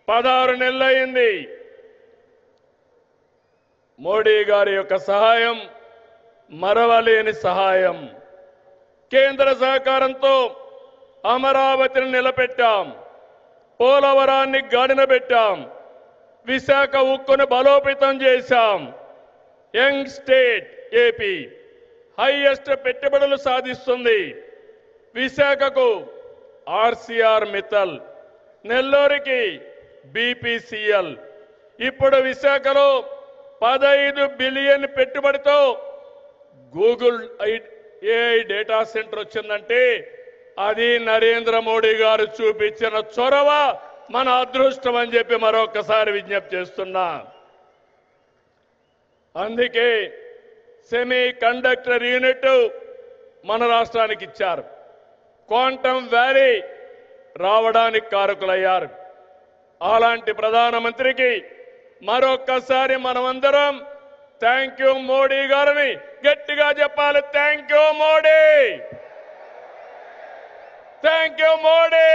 16 నెలలైంది. మోడీ గారి యొక్క సహాయం మరవలేని సహాయం. కేంద్ర సహకారంతో అమరావతిని నిలబెట్టాం, పోలవరాన్ని గాడిన పెట్టాం, విశాఖ ఉక్కును బలోపేతం చేశాం. యంగ్ స్టేట్ ఏపీ హైయెస్ట్ పెట్టుబడులు సాధిస్తుంది. విశాఖకు ఆర్సీఆర్ మిత్తల్, నెల్లూరుకి బీపీసీఎల్. ఇప్పుడు విశాఖలో 15 బిలియన్ పెట్టుబడితో గూగుల్ ఏఐ డేటా సెంటర్ వచ్చిందంటే అది నరేంద్ర మోడీ గారు చూపించిన చొరవ, మన అదృష్టం అని చెప్పి మరొకసారి విజ్ఞప్తి చేస్తున్నా. అందుకే సెమీ కండక్టర్ యూనిట్ మన రాష్ట్రానికి ఇచ్చారు. క్వాంటమ్ వ్యాలీ రావడానికి కారకులయ్యారు. అలాంటి ప్రధానమంత్రికి మరొక్కసారి మనమందరం థ్యాంక్ యూ మోడీ గారిని గట్టిగా చెప్పాలి. Thank you Modi, thank you Modi.